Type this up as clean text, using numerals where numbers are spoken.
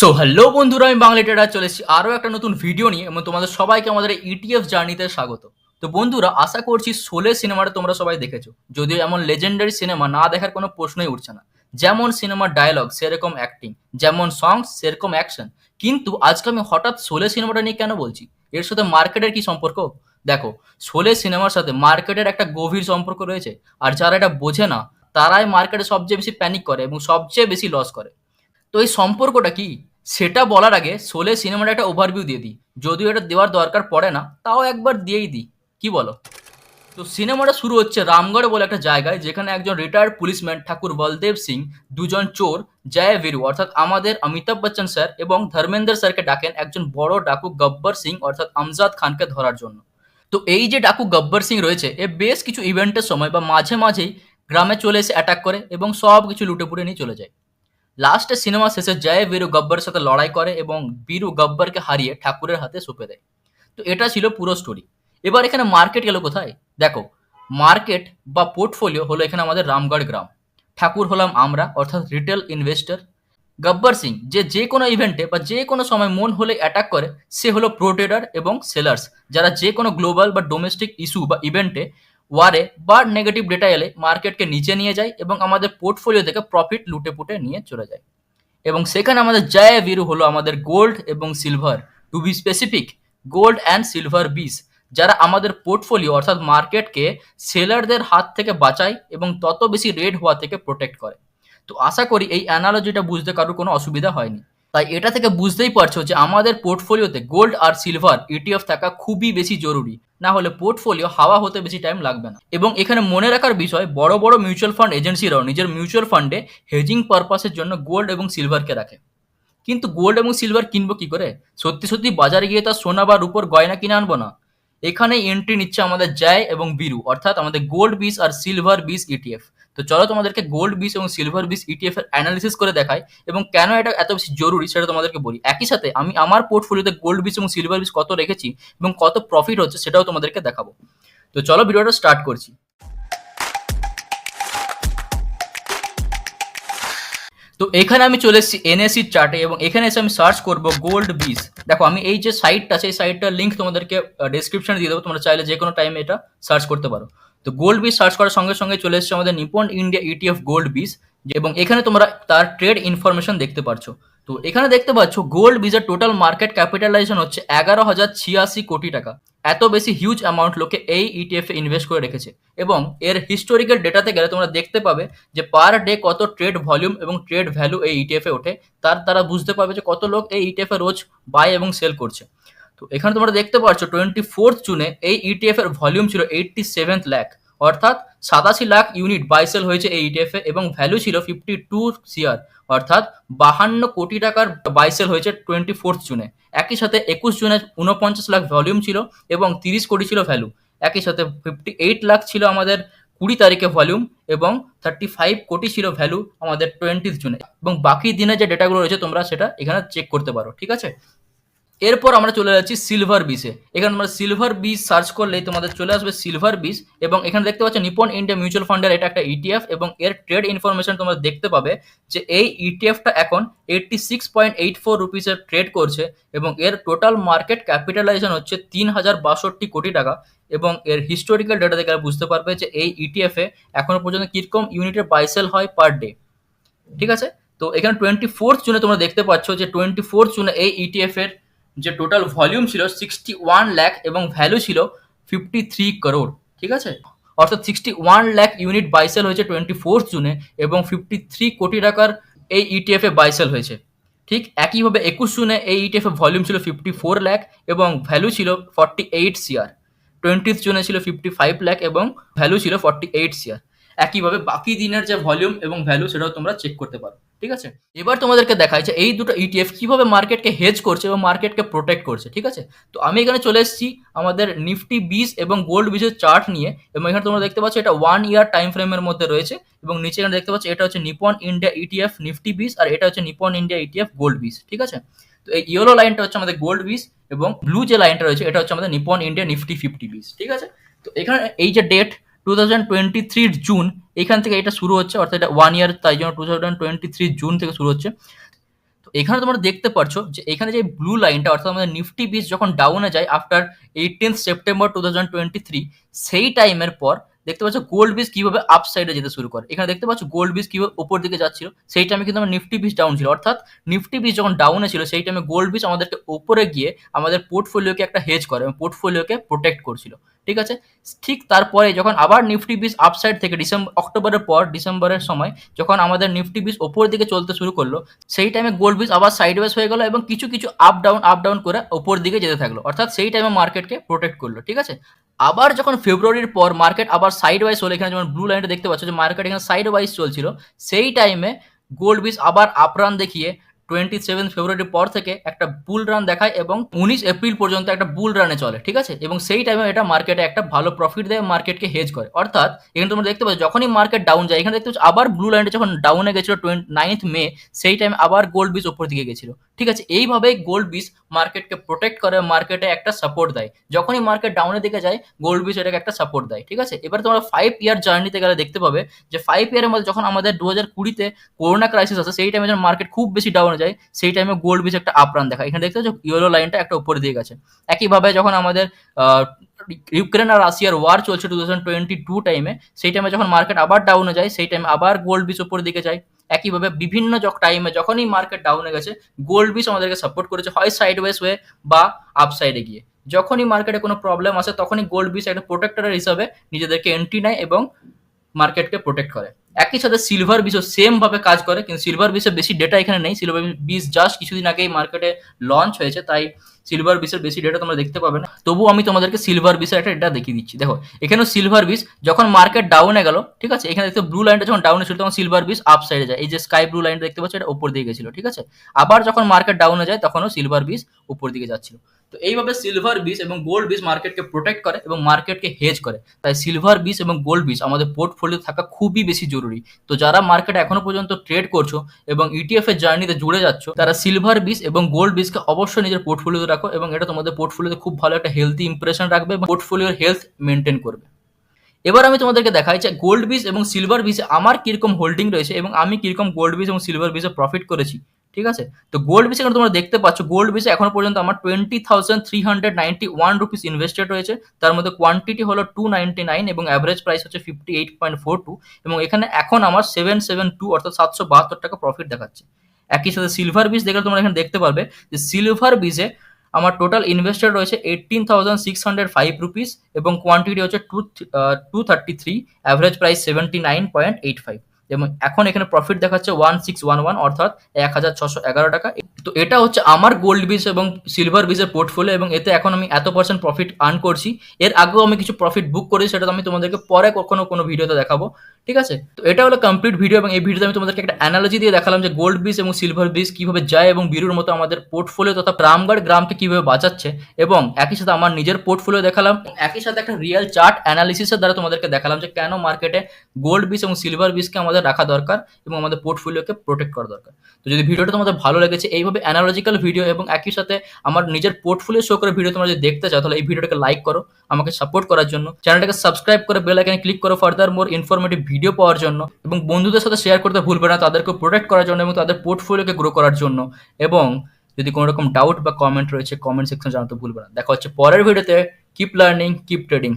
So hello বন্ধুরা, আমি Bangla tedder চলে এসেছি আরও একটা নতুন ভিডিও নিয়ে এবং তোমাদের সবাইকে আমাদের ইটিএফ জার্নিতে স্বাগত। তো বন্ধুরা, আশা করছি শোলে সিনেমাটা তোমরা সবাই দেখেছো, যদিও এমন লেজেন্ডারি সিনেমা না দেখার কোনো প্রশ্নই উঠছে না। যেমন সিনেমার ডায়লগ সেরকম অ্যাক্টিং, যেমন সংস সেরকম অ্যাকশন। কিন্তু আজকে আমি হঠাৎ শোলে সিনেমাটা নিয়ে কেন বলছি? এর সাথে মার্কেটের কি সম্পর্ক? দেখো, শোলে সিনেমার সাথে মার্কেটের একটা গভীর সম্পর্ক রয়েছে। আর যারা এটা বোঝে না, তারাই মার্কেটে সবচেয়ে বেশি প্যানিক করে এবং সবচেয়ে বেশি লস করে। তো এই সম্পর্কটা কি, সেটা বলার আগে শোলে সিনেমাটা একটা ওভারভিউ দিয়ে দিই। যদিও এটা দেওয়ার দরকার পড়ে না, তাও একবার দিয়েই দিই। কি বলো? তো সিনেমাটা শুরু হচ্ছে রামগড় বলে একটা জায়গায়, যেখানে একজন রিটায়ার্ড পুলিশম্যান ঠাকুর বলদেব সিং দুজন চোর জয় বীরু অর্থাৎ আমাদের অমিতাভ বচ্চন স্যার এবং ধর্মেন্দ্র স্যারকে ডাকেন একজন বড় ডাকু গব্বর সিং অর্থাৎ আমজাদ খানকে ধরার জন্য। তো এই যে ডাকু গব্বর সিং রয়েছে, এ বেশ কিছু ইভেন্টের সময় বা মাঝে মাঝেই গ্রামে চলে এসে অ্যাটাক করে এবং সব কিছু লুটে পুটে নিয়ে চলে যায়। লাস্টে সিনেমা শেষে জয় বীরু গব্বরের সাথে লড়াই করে এবং বীরু গব্বরকে হারিয়ে ঠাকুরের হাতে সঁপে দেয়। তো এটা ছিল পুরো স্টোরি। এবার এখানে মার্কেট গেল কোথায়? দেখো, মার্কেট বা পোর্টফোলিও হলো এখানে আমাদের রামগড় গ্রাম। ঠাকুর হলাম আমরা অর্থাৎ রিটেল ইনভেস্টর। গব্বর সিং যে কোনো ইভেন্টে বা যে কোনো সময় মন হলে অ্যাটাক করে, সে হলো প্রো ট্রেডার এবং সেলার্স, যারা যে কোনো গ্লোবাল বা ডোমেস্টিক ইস্যু বা ইভেন্টে, ওয়ারে বা নেগেটিভ ডেটা এলে মার্কেটকে নিচে নিয়ে যায় এবং আমাদের পোর্টফোলিও থেকে প্রফিট লুটে পুটে নিয়ে চলে যায়। এবং সেখানে আমাদের জয় বীরু হলো আমাদের গোল্ড এবং silver, to be specific gold and silver bees, যারা আমাদের পোর্টফোলিও অর্থাৎ মার্কেটকে সেলারদের হাত থেকে বাঁচায় এবং তত বেশি রেড হওয়া থেকে প্রোটেক্ট করে। তো আশা করি এই অ্যানালজিটা বুঝতে কারোর কোনো অসুবিধা হয়নি। তাই এটা থেকে বুঝতেই পারছো যে আমাদের পোর্টফোলিওতে গোল্ড আর সিলভার ইটিএফ থাকা খুবই বেশি জরুরি। না হলে পোর্টফোলিও হাওয়া হতে বেশি টাইম লাগবে না। এবং এখানে মনে রাখার বিষয়, বড় বড় মিউচুয়াল ফান্ড এজেন্সিরাও নিজের মিউচুয়াল ফান্ডে হেজিং পারপাসের জন্য গোল্ড এবং সিলভারকে রাখে। কিন্তু গোল্ড এবং সিলভার কিনবো কি করে? সত্যি সত্যি বাজারে গিয়ে তার সোনা বা রূপোর গয়না কিনে আনবো না। এখানে এন্ট্রি নিচ্ছে আমাদের জয় এবং বীরু অর্থাৎ আমাদের গোল্ড বিস আর সিলভার বিস ইটিএফ। তো চলো তোমাদেরকে গোল্ড বিস এবং সিলভার বিস ইটিএফ এর অ্যানালিসিস করে দেখাই এবং কেন এটা এত বেশি জরুরি সেটা তোমাদেরকে বলি। একই সাথে আমি আমার পোর্টফোলিওতে গোল্ড বিস এবং সিলভার বিস কত রেখেছি এবং কত প্রফিট হচ্ছে সেটাও তোমাদেরকে দেখাবো। তো চলো ভিডিওটা স্টার্ট করছি। তো এখানে আমি চলে এসেছি এনএসসি চার্টে এবং এখানে এসে আমি সার্চ করব গোল্ড বিস। দেখো, আমি এই যে সাইটটা আছে, এই সাইটটার লিঙ্ক তোমাদেরকে ডেসক্রিপশনে দিয়ে দেবো, তোমরা চাইলে যে কোনো টাইমে এটা সার্চ করতে পারো। তো গোল্ড বিস সার্চ করার সঙ্গে সঙ্গে চলে এসেছে আমাদের নিপন ইন্ডিয়া ইটিএফ গোল্ড বিস, এবং এখানে তোমরা তার ট্রেড ইনফরমেশন দেখতে পারছো। তো এখানে দেখতে পাচ্ছ গোল্ড বিজের টোটাল মার্কেট ক্যাপিটালাইজেশন হচ্ছে 11,086 কোটি টাকা। এত বেশি হিউজ অ্যামাউন্ট লোকে এই ইটিএফ এ ইনভেস্ট করে রেখেছে। এবং এর হিস্টোরিক্যাল ডেটাতে গেলে তোমরা দেখতে পাবে যে পার ডে কত ট্রেড ভলিউম এবং ট্রেড ভ্যালু এই ইটিএফ এ ওঠে, তার দ্বারা বুঝতে পারবে যে কত লোক এই ইটিএফ এ রোজ বাই এবং সেল করছে। তো এখানে তোমরা দেখতে পাচ্ছ 24 জুনে এই ইটিএফ এর ভলিউম ছিল 87 লাখ, অর্থাৎ 87 লাখ ইউনিট বাই সেল হয়েছে এই ইটিএফ এ, এবং ভ্যালু ছিল 52 CR, অর্থাৎ 52 কোটি টাকার বাই সেল হয়েছে 24 জুনে। একই সাথে 21 জুনে 49 লাখ ভলিউম ছিল এবং 30 কোটি ছিল ভ্যালু। একই সাথে 58 লাখ ছিল আমাদের 20 তারিখে ভলিউম এবং 35 কোটি ছিল ভ্যালু আমাদের 20 জুনে। এবং বাকি দিনে যে ডেটাগুলো রয়েছে তোমরা সেটা এখানে চেক করতে পারো, ঠিক আছে? এরপর আমরা চলে যাচ্ছি সিলভার বিসে। এখানে আমরা সিলভার বিস সার্চ করলেই তোমাদের চলে আসবে সিলভার বিস, এবং এখানে দেখতে পাচ্ছ নিপন ইন্ডিয়া মিউচুয়াল ফান্ডের এটা একটা ইটিএফ, এবং এর ট্রেড ইনফরমেশন তোমরা দেখতে পাবে যে এই ইটিএফটা এখন 86.84 রুপিসের ট্রেড করছে এবং এর টোটাল মার্কেট ক্যাপিটালাইজেশন হচ্ছে 3,062 কোটি টাকা। এবং এর হিস্টোরিক্যাল ডেটা দেখে বুঝতে পারবে যে এই ইটিএফ এ এখনো পর্যন্ত কিরকম ইউনিটের বাইসেল হয় পার ডে, ঠিক আছে? তো এখানে 24 জুনে তোমরা দেখতে পাচ্ছ যে 24 জুনে এই ইটিএফ এর যে টোটাল ভলিউম ছিল 61 লাখ এবং ভ্যালু ছিল 53 করোড়, ঠিক আছে? অর্থাৎ 61 লাখ ইউনিট বাইসেল হয়েছে 24 জুনে এবং 53 কোটি টাকার এই ইটিএফ এ বাইসেল হয়েছে। ঠিক একইভাবে 21 জুনে এই ইটিএফ এ ভলিউম ছিল 54 লাখ এবং ভ্যালু ছিল 48 CR। 20 জুনে ছিল 55 লাখ এবং ভ্যালু ছিল 48 CR। একইভাবে বাকি দিনের যে ভলিউম এবং ভ্যালু সেটাও তোমরা চেক করতে পারো, ঠিক আছে? এবার তোমাদেরকে দেখাই যে এই দুটো ইটিএফ কিভাবে মার্কেটকে হেজ করছে এবং মার্কেটকে প্রোটেক্ট করছে, ঠিক আছে? তো আমি এখানে চলে এসেছি আমাদের নিফটি বিস এবং গোল্ড বিসের চার্ট নিয়ে, এবং এখানে তোমরা দেখতে পাচ্ছ এটা 1 ইয়ার টাইম ফ্রেমের মধ্যে রয়েছে, এবং নিচে এখানে দেখতে পাচ্ছ এটা হচ্ছে নিপন ইন্ডিয়া ইটিএফ নিফটি বিস আর এটা হচ্ছে নিপন ইন্ডিয়া ইটিএফ গোল্ড বিস, ঠিক আছে? তো এই ইয়েলো লাইনটা হচ্ছে আমাদের গোল্ড বিস এবং ব্লু যে লাইনটা রয়েছে এটা হচ্ছে আমাদের নিপন ইন্ডিয়া নিফটি 50 বিস, ঠিক আছে? তো এখানে এই যে ডেট 2023 জুন, এখান থেকে এটা শুরু হচ্ছে, অর্থাৎ এটা 1 ইয়ার, তাই জন্য 2023 জুন থেকে শুরু হচ্ছে। তো এখানে তোমরা দেখতে পাচ্ছ যে এখানে যে ব্লু লাইনটা অর্থাৎ আমাদের নিফটি বিস যখন ডাউনে যায় আফটার 18th সেপ্টেম্বর 2023, সেই টাইমের পর দেখতে পাচ্ছ গোল্ড বিস কিভাবে আপ সাইডে যেতে শুরু করে। এখানে দেখতে পাচ্ছ গোল্ড বিস কিভাবে উপর দিকে যাচ্ছিল, সেই টাইমে কিন্তু আমার নিফটি বিস ডাউন ছিল, অর্থাৎ নিফটি বিস যখন ডাউনে ছিল সেই টাইমে গোল্ড বিস আমাদেরকে উপরে গিয়ে আমাদের পোর্টফোলিওকে একটা হেজ করে এবং পোর্টফোলিওকে প্রোটেক্ট করছিল। ঠিক আছে, ঠিক তারপরে যখন আবার নিফটি বিস আপসাইড থেকে অক্টোবরের পর ডিসেম্বরের সময় যখন আমাদের নিফটি বিস ওপর দিকে চলতে শুরু করলো, সেই টাইমে গোল্ড বিস আবার সাইডওয়েজ হয়ে গেল এবং কিছু কিছু আপ ডাউন করে উপর দিকে যেতে থাকলো, অর্থাৎ সেই টাইমে মার্কেটকে প্রোটেক্ট করলো। ঠিক আছে, আবার যখন ফেব্রুয়ারির পর মার্কেট আবার সাইড ওয়াইজ হলো, এখানে যেমন ব্লু লাইনটা দেখতে পাচ্ছ যে মার্কেট এখানে সাইড ওয়াইজ চলছিল, সেই টাইমে গোল্ড বিস আবার আপরান দেখিয়ে 27 ফেব্রুয়ারির পর থেকে একটা বুল রান দেখায় এবং 19 এপ্রিল পর্যন্ত একটা বুল রানে চলে। ঠিক আছে, এবং সেই টাইমে এটা মার্কেটে একটা ভালো প্রফিট দেয়, মার্কেটকে হেজ করে। অর্থাৎ এখানে তোমরা দেখতে পাচ্ছ যখনই মার্কেট ডাউন যায়, এখানে দেখতে পাচ্ছ আবার ব্লু লাইনটা যখন ডাউনে গেছিল 9th মে, সেই টাইম আবার গোল্ড বিস উপর দিকে গেছিল। ঠিক আছে, এইভাবেই গোল্ড বিস মার্কেটকে প্রোটেক্ট করে, মার্কেটে একটা সাপোর্ট দেয়। যখনই মার্কেট ডাউনের দিকে যায় গোল্ড বিস এটাকে একটা সাপোর্ট দেয়। ঠিক আছে, এবার তোমরা 5 ইয়ার জার্নিতে গেলে দেখতে পাবে যে 5 ইয়ারের মধ্যে যখন আমাদের 2020-তে করোনা ক্রাইসিস আছে, সেই টাইমে যখন মার্কেট খুব বেশি ডাউনে যায়, সেই টাইমে গোল্ড বিচ একটা আপরান দেখায়। এখানে দেখতে পাচ্ছ ইয়েলো লাইনটা একটা উপরে দিয়ে গেছে। একইভাবে যখন আমাদের ইউক্রেন আর রাশিয়ার ওয়ার চলছে 2022 টাইমে, সেই টাইমে যখন মার্কেট আবার ডাউনে যায়, সেই টাইমে আবার গোল্ড বিচ উপরের দিকে যায়। একইভাবে বিভিন্ন টাইমে যখনই মার্কেট ডাউনে গেছে গোল্ড বিচ আমাদেরকে সাপোর্ট করেছে, হয় সাইডওয়েজ হয়ে বা আপসাইডে গিয়ে। যখনই মার্কেটে কোনো প্রবলেম আসে তখনই গোল্ড বিচ একটা প্রোটেক্টরের হিসাবে নিজেদেরকে এন্ট্রি নেয় এবং মার্কেটকে প্রোটেক্ট করে। একই সাথে সিলভার বিচও সেম ভাবে কাজ করে, কিন্তু সিলভার বিচের বেশি ডেটা এখানে নেই। সিলভার বিচ জাস্ট কিছুদিন আগেই মার্কেটে লঞ্চ হয়েছে, তাই সিলভার বিচের বেশি ডেটা তোমরা দেখতে পাবে না। তবু আমি তোমাদেরকে সিলভার বিচের একটা ডেটা দেখিয়ে দিচ্ছি। দেখো এখানেও সিলভার বিচ যখন মার্কেট ডাউনে গেল, ঠিক আছে, এখানে দেখতে ব্লু লাইনটা যখন ডাউনে ছিল তখন সিলভার বিচ আপ সাইডে যায়। এই যে স্কাই ব্লু লাইনটা দেখতে পাচ্ছ এটা উপর দিকে গেছিল। ঠিক আছে, আবার যখন মার্কেট ডাউনে যায় তখনও সিলভার বিচ উপর দিকে যাচ্ছিল। তো এইভাবে সিলভার বিচ এবং গোল্ড বিচ মার্কেটকে প্রোটেক্ট করে এবং মার্কেটকে হেজ করে। তাই সিলভার বিচ এবং গোল্ড বিচ আমাদের পোর্টফোলিও থাকা খুবই বেশি জরুরি। তো যারা মার্কেটে এখনো পর্যন্ত ট্রেড করছো এবং ইটিএফ এর জার্নিতে জুড়ে যাচ্ছ, তারা সিলভার বিচ এবং গোল্ড বিচকে অবশ্যই নিজের পোর্টফোলিওতে রাখো এবং এটা তোমাদের পোর্টফোলিওতে খুব ভালো একটা হেলদি ইমপ্রেশন রাখবে এবং পোর্টফোলিওর হেলথ মেনটেন করবে। এবার আমি তোমাদেরকে দেখাই যে গোল্ড বিচ এবং সিলভার বিচে আমার কিরকম হোল্ডিং রয়েছে এবং আমি কিরকম গোল্ড বিচ এবং সিলভার বিচে প্রফিট করেছি। ঠিক আছে, তো গোল্ড বিচে এখন তোমরা দেখতে পাচ্ছ গোল্ড বিচে এখনো পর্যন্ত আমার 20,391 রুপিস ইনভেস্টেড হয়েছে। তার মধ্যে কোয়ান্টিটি হলো 299 এবং অ্যাভারেজ প্রাইস হচ্ছে 58.42 এবং এখানে এখন আমার 772 অর্থাৎ 772 টাকা প্রফিট দেখাচ্ছে। একই সাথে সিলভার বিচ দেখলে তোমরা এখানে দেখতে পারবে যে সিলভার বিচে আমার টোটাল ইনভেস্টেড রয়েছে 18,605 রুপিস এবং কোয়ান্টিটি হচ্ছে 233, অ্যাভারেজ প্রাইস 79.85 এবং এখন এখানে প্রফিট দেখাচ্ছে 1611 অর্থাৎ 1,611 টাকা। তো এটা হচ্ছে আমার গোল্ড বিচ এবং সিলভার বিচের পোর্টফোলিও এবং এতে এখন আমি এত পার্সেন্ট প্রফিট আর্ন করছি। এর আগেও আমি কিছু প্রফিট বুক করেছি, সেটা আমি তোমাদেরকে পরে কখনো কোনো ভিডিওতে দেখাবো। ঠিক আছে, তো এটা হলো কমপ্লিট ভিডিও এবং এই ভিডিওতে আমি তোমাদেরকে একটা অ্যানালজি দিয়ে দেখালাম যে গোল্ড বিচ এবং সিলভার বিচ কিভাবে যায় এবং বিরুর মতো আমাদের পোর্টফোলিও তথা রামগড় গ্রামকে কিভাবে বাঁচাচ্ছে, এবং একই সাথে আমার নিজের পোর্টফোলিও দেখালাম, একই সাথে একটা রিয়েল চার্ট অ্যানালিসিসের দ্বারা তোমাদেরকে দেখালাম যে কেন মার্কেটে গোল্ড বিচ এবং সিলভার বিচকে আমাদের রাখা দরকার এবং আমাদের পোর্টফোলিওকে প্রোটেক্ট করা দরকার। তো যদি ভিডিওটা তোমাদের ভালো লেগেছে, এইভাবে অ্যানালজিক্যাল ভিডিও এবং একই সাথে আমার নিজের পোর্টফোলিও শো করে ভিডিও তোমরা যদি দেখতে চাও, তাহলে এই ভিডিওটাকে লাইক করো আমাকে সাপোর্ট করার জন্য, চ্যানেলটাকে সাবস্ক্রাইব করে বেল আইকনে ক্লিক করো ফার্দার মোর ইনফরমেটিভ ভিডিও পাওয়ার জন্য, এবং বন্ধুদের সাথে শেয়ার করতে ভুলবে না, তাদেরকে প্রোটেক্ট করার জন্য এবং তাদের পোর্টফোলিওকে গ্রো করার জন্য। এবং যদি কোনো রকম ডাউট বা কমেন্ট রয়েছে কমেন্ট সেকশনে জানাতে ভুলবে না। দেখা হচ্ছে পরের ভিডিওতে। Keep learning, keep trading.